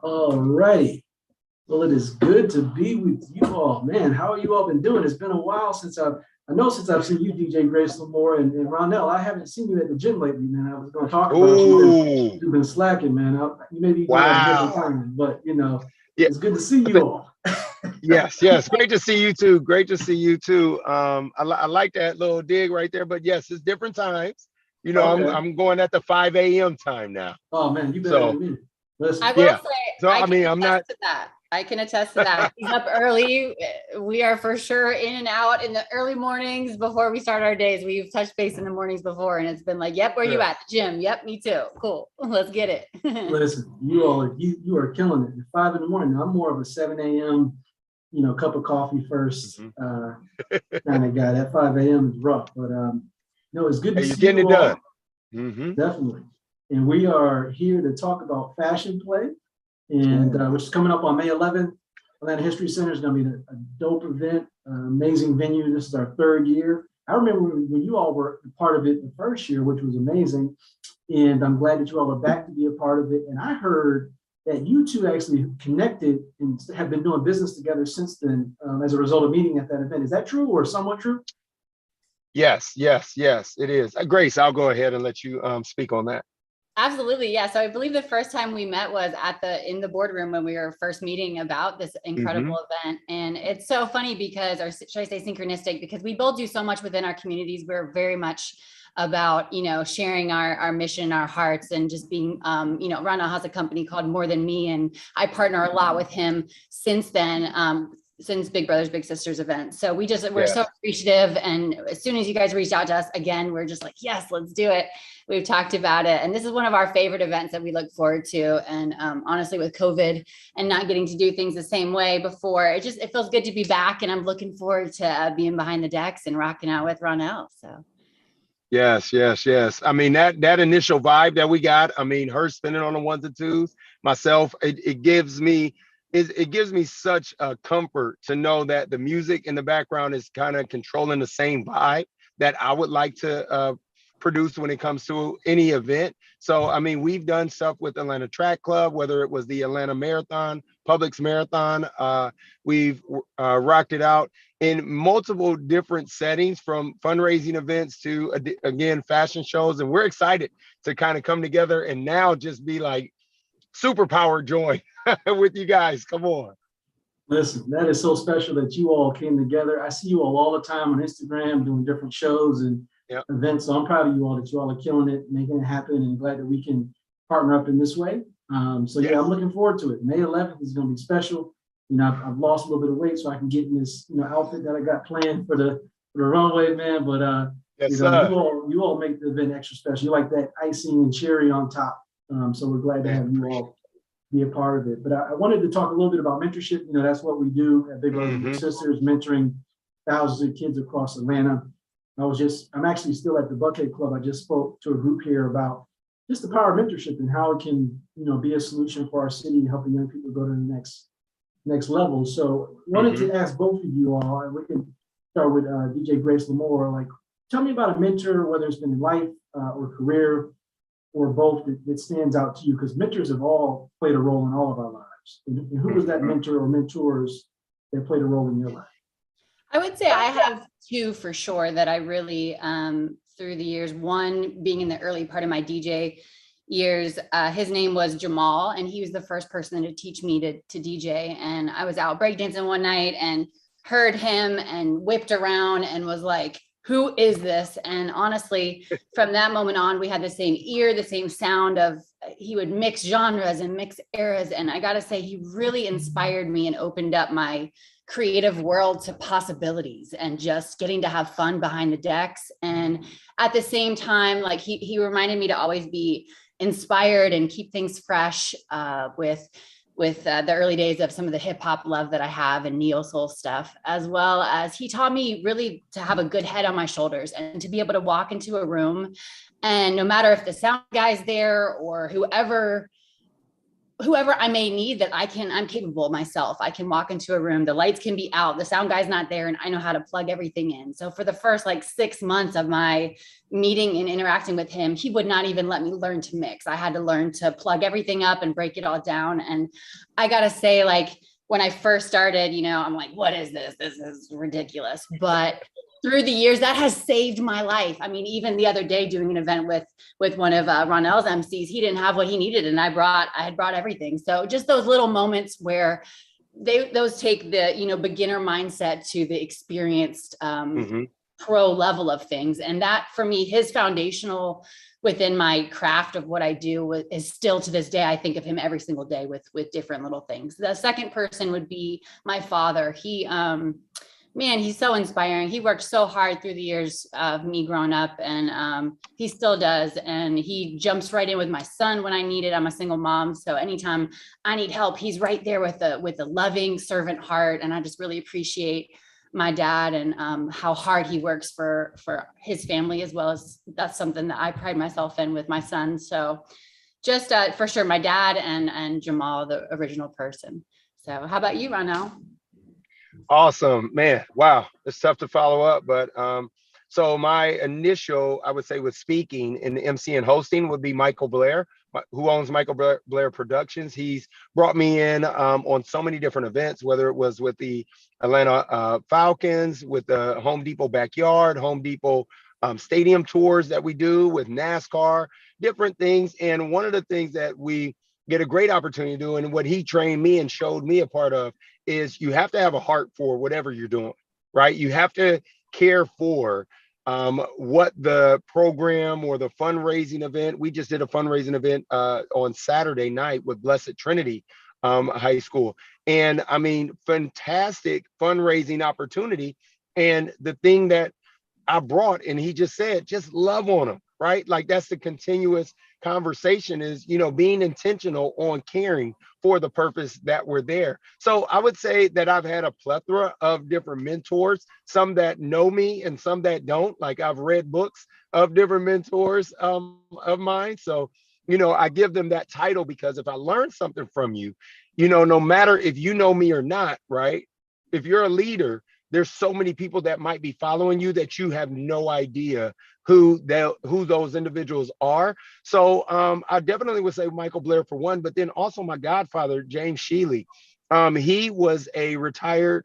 All righty. Well, it is good to be with you all, man. How have you all been doing? It's been a while since I've seen you, DJ Grace Lamour and Ronnel. I haven't seen you at the gym lately, man. I was going to talk about Oh, you've been slacking, man. You maybe going at a different wow. time, but Yeah. it's good to see you But all. yes, yes. Great to see you too. Great to see you too. I like that little dig right there. But yes, it's different times. Okay. I'm going at the 5 a.m. time now. Oh man, you better So than me. I Listen. will yeah. say, So I I can mean, I'm attest not. to that. I can attest to that. He's up early. We are for sure in and out in the early mornings before we start our days. We've touched base in the mornings before, and it's been like, "Yep, where you at? The gym? Yep, me too. Cool. Let's get it." Listen, you are killing it. At 5 in the morning. I'm more of a 7 a.m. Cup of coffee first kind of guy. That 5 a.m. is rough, but no, it's good to Hey, you're see getting you it done. all. Definitely. And we are here to talk about Fashion Play, and which is coming up on May 11th. Atlanta History Center is going to be a dope event, amazing venue. This is our third year. I remember when you all were part of it the first year, which was amazing. And I'm glad that you all are back to be a part of it. And I heard that you two actually connected and have been doing business together since then as a result of meeting at that event. Is that true or somewhat true? Yes, yes, yes. It is. Grace, I'll go ahead and let you speak on that. Absolutely. Yeah. So I believe the first time we met was in the boardroom when we were first meeting about this incredible event. And it's so funny because, or should I say synchronistic, because we both do so much within our communities. We're very much about, sharing our mission, our hearts, and just being, Ronnel has a company called More Than Me. And I partner a lot with him since then. Since Big Brothers Big Sisters event. So we're so appreciative. And as soon as you guys reached out to us again, we're just like, yes, let's do it. We've talked about it. And this is one of our favorite events that we look forward to. And honestly, with COVID and not getting to do things the same way before, it feels good to be back. And I'm looking forward to being behind the decks and rocking out with Ronnel. So. Yes, yes, yes. I mean, that initial vibe that we got, I mean, her spinning on the ones and twos, myself, it gives me such a comfort to know that the music in the background is kind of controlling the same vibe that I would like to produce when it comes to any event. So, I mean, we've done stuff with Atlanta Track Club, whether it was the Atlanta Marathon, Publix Marathon. We've rocked it out in multiple different settings, from fundraising events to, again, fashion shows. And we're excited to kind of come together and now just be like superpower joy with you guys. Come on. Listen, that is so special that you all came together. I see you all the time on Instagram doing different shows and events. So I'm proud of you all that you all are killing it, making it happen, and glad that we can partner up in this way. I'm looking forward to it. May 11th is going to be special. I've lost a little bit of weight so I can get in this, outfit that I got planned for the runway, man. But you all make the event extra special. You like that icing and cherry on top. So we're glad to have you all be a part of it. But I wanted to talk a little bit about mentorship. That's what we do at Big Brothers Big Sisters, mentoring thousands of kids across Atlanta. I'm actually still at the Buckhead Club. I just spoke to a group here about just the power of mentorship and how it can, be a solution for our city, helping young people go to the next level. So wanted to ask both of you all, and we can start with DJ Grace Lamour, like, tell me about a mentor, whether it's been in life or career, or both, that stands out to you, because mentors have all played a role in all of our lives. And who was that mentor or mentors that played a role in your life? I would say I have two for sure that I really, through the years, one being in the early part of my DJ years, his name was Jamal, and he was the first person to teach me to DJ. And I was out breakdancing one night and heard him and whipped around and was like, who is this? And honestly, from that moment on, we had the same ear, the same sound of, he would mix genres and mix eras. And I got to say, he really inspired me and opened up my creative world to possibilities and just getting to have fun behind the decks. And at the same time, like he reminded me to always be inspired and keep things fresh with the early days of some of the hip hop love that I have and neo soul stuff, as well as he taught me really to have a good head on my shoulders and to be able to walk into a room, and no matter if the sound guy's there or whoever whoever I may need, that I'm capable of myself. I can walk into a room, the lights can be out, the sound guy's not there, and I know how to plug everything in. So for the first like 6 months of my meeting and interacting with him, he would not even let me learn to mix. I had to learn to plug everything up and break it all down. And I gotta say, like, when I first started, I'm like, what is this? This is ridiculous. But through the years, that has saved my life. I mean, even the other day doing an event with one of Ronnel's MCs, he didn't have what he needed, and I had brought everything. So just those little moments where those take the beginner mindset to the experienced pro level of things. And that, for me, his foundational within my craft of what I do is still to this day. I think of him every single day with different little things. The second person would be my father. Man, he's so inspiring. He worked so hard through the years of me growing up, and he still does. And he jumps right in with my son when I need it. I'm a single mom, so anytime I need help, he's right there with a loving servant heart. And I just really appreciate my dad and how hard he works for his family, as well as that's something that I pride myself in with my son. So just for sure, my dad and Jamal, the original person. So how about you, Ronnel? Awesome, man. Wow. It's tough to follow up, but so my initial, I would say, with speaking and MC and hosting would be Michael Blair, who owns Michael Blair Productions. He's brought me in on so many different events, whether it was with the Atlanta Falcons, with the Home Depot backyard, Home Depot stadium tours that we do with NASCAR, different things. And one of the things that we get a great opportunity to do, and what he trained me and showed me a part of, is you have to have a heart for whatever you're doing, right? You have to care for what the program or the fundraising event. We just did a fundraising event on Saturday night with Blessed Trinity High School. And I mean, fantastic fundraising opportunity. And the thing that I brought, and he just said, just love on them, right? Like, that's the continuous conversation, is, being intentional on caring for the purpose that we're there. So I would say that I've had a plethora of different mentors, some that know me and some that don't. Like, I've read books of different mentors of mine. So, I give them that title because if I learn something from you, no matter if you know me or not, right? If you're a leader, there's so many people that might be following you that you have no idea who those individuals are. So I definitely would say Michael Blair for one, but then also my godfather, James Sheely. He was a retired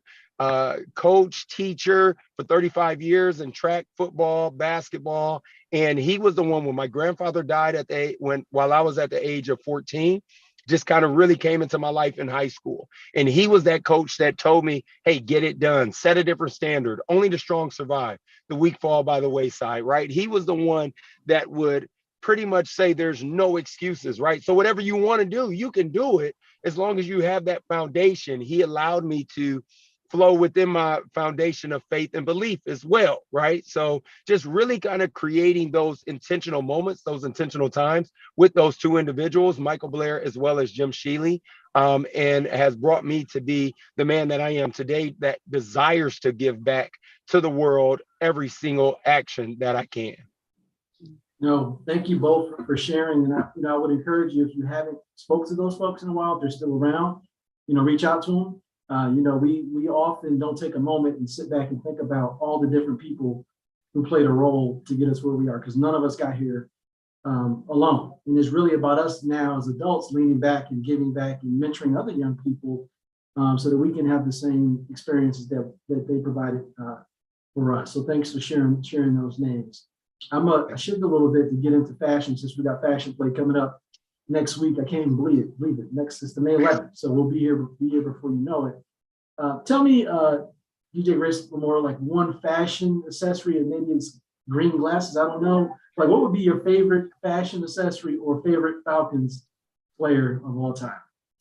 coach, teacher for 35 years in track, football, basketball. And he was the one, when my grandfather died while I was at the age of 14, just kind of really came into my life in high school. And he was that coach that told me, hey, get it done, set a different standard. Only the strong survive, the weak fall by the wayside, right? He was the one that would pretty much say there's no excuses, right? So whatever you want to do, you can do it as long as you have that foundation. He allowed me to flow within my foundation of faith and belief as well, right? So just really kind of creating those intentional moments, those intentional times with those two individuals, Michael Blair as well as Jim Sheely, and has brought me to be the man that I am today, that desires to give back to the world every single action that I can. No, thank you both for sharing. And I would encourage you, if you haven't spoken to those folks in a while, if they're still around, reach out to them. We often don't take a moment and sit back and think about all the different people who played a role to get us where we are, because none of us got here alone. And it's really about us now as adults leaning back and giving back and mentoring other young people so that we can have the same experiences that they provided for us. So thanks for sharing those names. I shift a little bit to get into fashion, since we got Fashion Play coming up next week. I can't even believe it. Next is the May 11th, so we'll be here before you know it. Tell me, DJ Grace Lamour, like one fashion accessory, and maybe it's green glasses. I don't know. Like, what would be your favorite fashion accessory or favorite Falcons player of all time?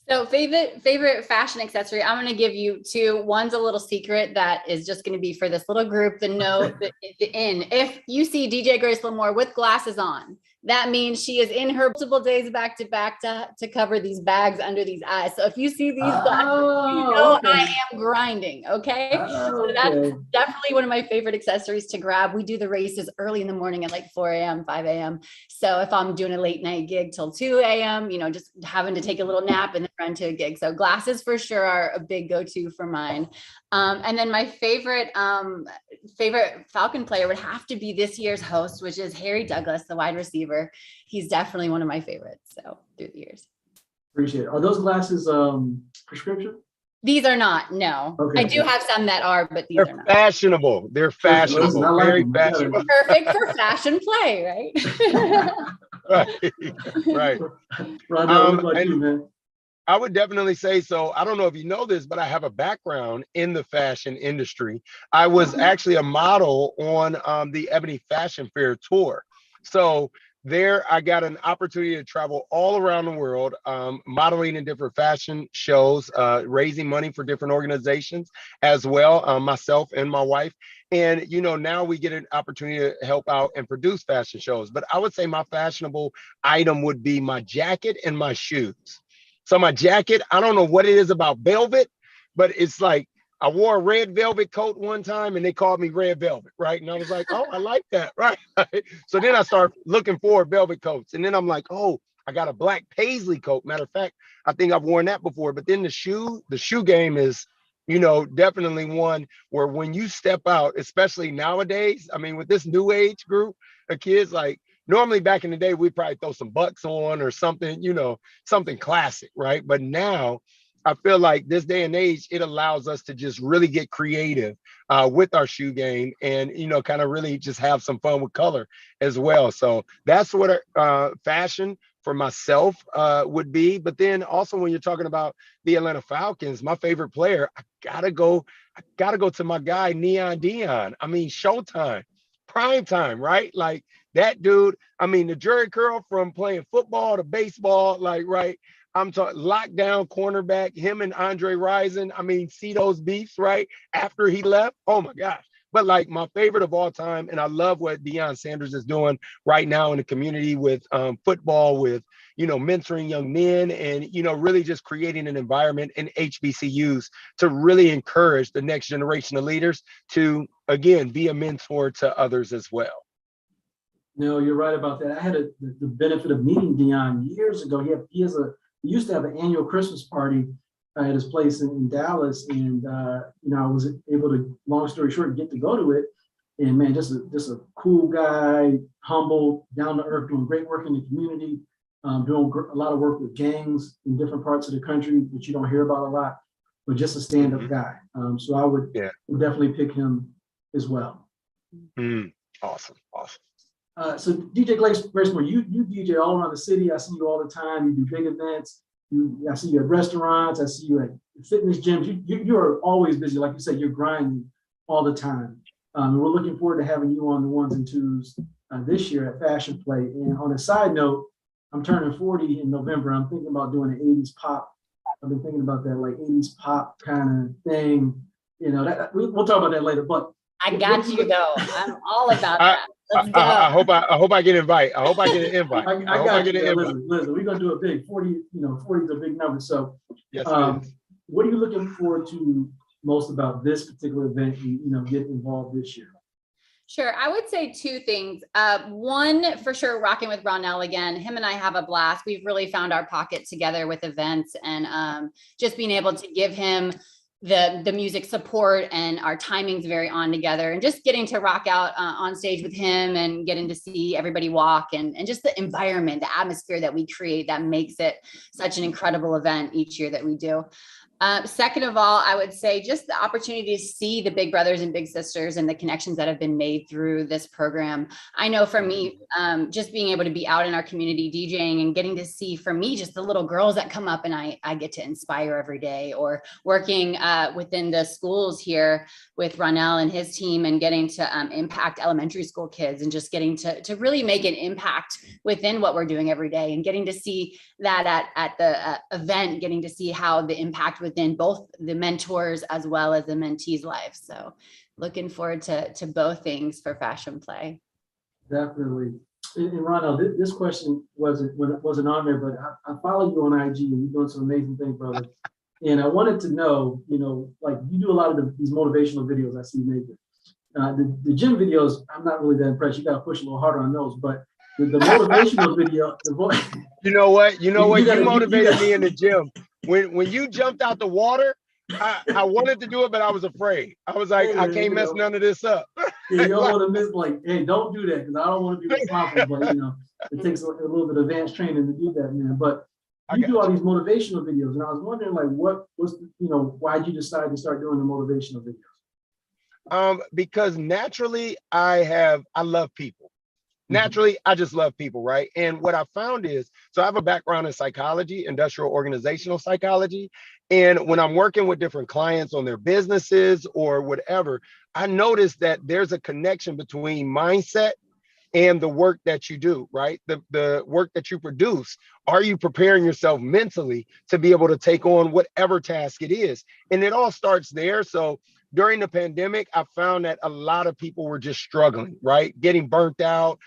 So favorite fashion accessory, I'm going to give you two. One's a little secret that is just going to be for this little group to know that if you see DJ Grace Lamour with glasses on, that means she is in her multiple days back to back to cover these bags under these eyes. So if you see these glasses, you know okay. I am grinding, okay? So that's definitely one of my favorite accessories to grab. We do the races early in the morning at like 4 a.m., 5 a.m. So if I'm doing a late night gig till 2 a.m., you know, just having to take a little nap and then run to a gig. So glasses for sure are a big go-to for mine. And then my favorite Falcon player would have to be this year's host, which is Harry Douglas, the wide receiver. He's definitely one of my favorites. So through the years. Appreciate it. Are those glasses prescription? These are not, no. Okay. I do have some that are, but these are not. Fashionable. They're fashionable. Listen, like very fashionable. Perfect for fashion play, right? Right. Ronnel, what about you, man? I would definitely say so. I don't know if you know this, but I have a background in the fashion industry. I was actually a model on the Ebony Fashion Fair tour. So there I got an opportunity to travel all around the world, modeling in different fashion shows, raising money for different organizations as well, myself and my wife. And, you know, now we get an opportunity to help out and produce fashion shows. But I would say my fashionable item would be my jacket and my shoes. So my jacket, I don't know what it is about velvet, but it's like I wore a red velvet coat one time and they called me Red Velvet, right? And I was like, oh, I like that, right? So then I started looking for velvet coats. And then I'm like, oh, I got a black paisley coat. Matter of fact, I think I've worn that before. But then the shoe game is, you know, definitely one where when you step out, especially nowadays, I mean, with this new age group of kids, like, normally back in the day, we'd probably throw some bucks on or something, you know, something classic, right? But now I feel like this day and age, it allows us to just really get creative with our shoe game and, you know, kind of really just have some fun with color as well. So that's what fashion for myself would be. But then also when you're talking about the Atlanta Falcons, my favorite player, I gotta go to my guy, Neon Dion. I mean, Showtime, prime time, right? Like, that dude, I mean, the Jerry curl from playing football to baseball, like, right? I'm talking lockdown cornerback, him and Andre Rison. I mean, see those beefs, right? After he left, oh my gosh. But like my favorite of all time, and I love what Deion Sanders is doing right now in the community with football, with, you know, mentoring young men and, you know, really just creating an environment in HBCUs to really encourage the next generation of leaders to, again, be a mentor to others as well. No, you're right about that. I had the benefit of meeting Deion years ago. He used to have an annual Christmas party at his place in Dallas, and you know, I was able to, long story short, get to go to it. And man, just a cool guy, humble, down to earth, doing great work in the community, doing a lot of work with gangs in different parts of the country, which you don't hear about a lot, but just a stand-up guy. So I would definitely pick him as well. Awesome. So DJ Grace Lamour, you DJ all around the city. I see you all the time. You do big events. I see you at restaurants. I see you at fitness gyms. You are always busy. Like you said, you're grinding all the time. We're looking forward to having you on the ones and twos this year at Fashion Play. And on a side note, I'm turning 40 in November. I'm thinking about doing an 80s pop. I've been thinking about that, like 80s pop kind of thing. You know, we'll talk about that later. But I got you though. I'm all about that. Let's go. I hope I get an invite. I hope I get an invite. I got you. Listen, we're gonna do a big 40. You know, 40 is a big number. So, yes, what are you looking forward to most about this particular event? You know, get involved this year. Sure. I would say two things. One, for sure, rocking with Ronnel again. Him and I have a blast. We've really found our pocket together with events and just being able to give him the music support, and our timing's very on together, and just getting to rock out on stage with him and getting to see everybody walk and just the environment, the atmosphere that we create that makes it such an incredible event each year that we do. Second of all, I would say just the opportunity to see the big brothers and big sisters and the connections that have been made through this program. I know for me, just being able to be out in our community DJing and getting to see, for me, just the little girls that come up and I get to inspire every day, or working within the schools here with Ronnel and his team and getting to impact elementary school kids and just getting to really make an impact within what we're doing every day, and getting to see that at the event, getting to see how the impact within both the mentors as well as the mentees' lives. So looking forward to both things for Fashion Play. Definitely. And Ronnel, this question wasn't on there, but I follow you on IG and you're doing some amazing things, brother. And I wanted to know, like you do a lot of these motivational videos I see you making. The gym videos, I'm not really that impressed. You got to push a little harder on those, but the motivational video, You know what? You gotta- motivated gotta- me in the gym. When you jumped out the water, I wanted to do it, but I was afraid. I was like, Hey, I can't mess none of this up. Yeah, you don't want to miss, like, hey, don't do that because I don't want to be responsible. But it takes a little bit of advanced training to do that, man. But you do all these motivational videos, and I was wondering, like, why'd you decide to start doing the motivational videos? Because naturally, I love people. Naturally, I just love people, right? And what I found is, so I have a background in psychology, industrial organizational psychology. And when I'm working with different clients on their businesses or whatever, I noticed that there's a connection between mindset and the work that you do, right? The work that you produce. Are you preparing yourself mentally to be able to take on whatever task it is? And it all starts there. So during the pandemic, I found that a lot of people were just struggling, right? Getting burnt out,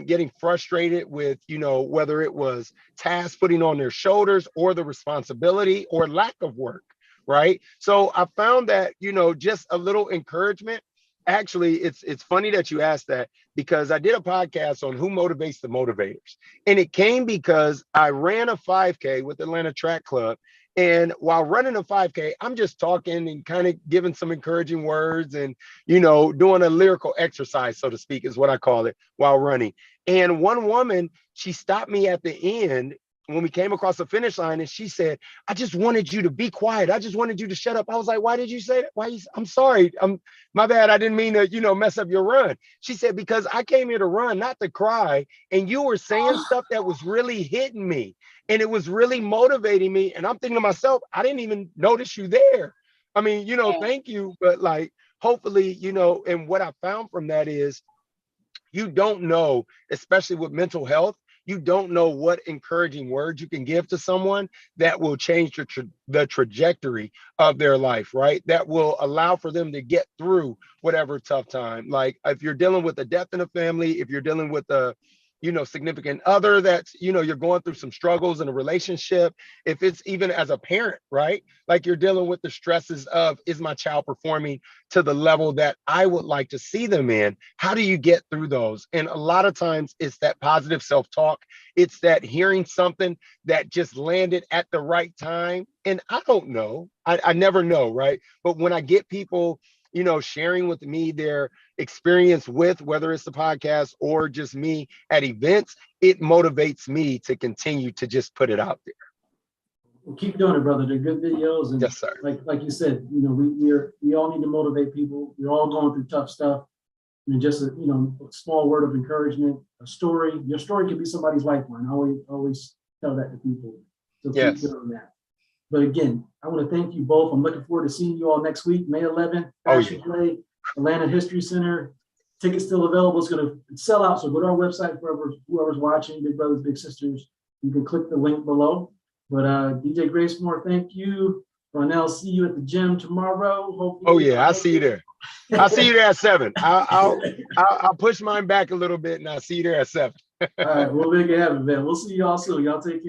getting frustrated with, whether it was tasks putting on their shoulders or the responsibility or lack of work, right? So I found that, just a little encouragement. Actually, it's funny that you asked that because I did a podcast on who motivates the motivators. And it came because I ran a 5K with Atlanta Track Club. And while running a 5K, I'm just talking and kind of giving some encouraging words and, doing a lyrical exercise, so to speak, is what I call it while running. And one woman, she stopped me at the end when we came across the finish line and she said, I just wanted you to be quiet. I just wanted you to shut up. I was like, why did you say that? I'm sorry. My bad. I didn't mean to, mess up your run. She said, because I came here to run, not to cry. And you were saying stuff that was really hitting me and it was really motivating me. And I'm thinking to myself, I didn't even notice you there. I mean, thank you. But like, hopefully, and what I found from that is you don't know, especially with mental health, you don't know what encouraging words you can give to someone that will change the trajectory of their life, right? That will allow for them to get through whatever tough time. Like if you're dealing with a death in a family, if you're dealing with a significant other that's, you're going through some struggles in a relationship, if it's even as a parent, right? Like you're dealing with the stresses of, is my child performing to the level that I would like to see them in? How do you get through those? And a lot of times it's that positive self-talk. It's that hearing something that just landed at the right time. And I don't know, I never know, right? But when I get people, sharing with me their experience with, whether it's the podcast or just me at events, it motivates me to continue to just put it out there. Well, keep doing it, brother. They're good videos. And yes, sir. Like you said, we all need to motivate people. We're all going through tough stuff. And just a small word of encouragement, a story. Your story could be somebody's lifeline. I always tell that to people. So keep doing that. But again, I want to thank you both. I'm looking forward to seeing you all next week, May 11th, Fashion Play, Atlanta History Center. Tickets still available. It's going to sell out. So go to our website, whoever's watching, Big Brothers, Big Sisters. You can click the link below. But DJ Grace Lamour, thank you. Ronnel, see you at the gym tomorrow. Hopefully, I'll see you there. I'll see you there at 7. I'll push mine back a little bit and I'll see you there at 7. All right, we'll make it happen, man. We'll see y'all soon. Y'all take care.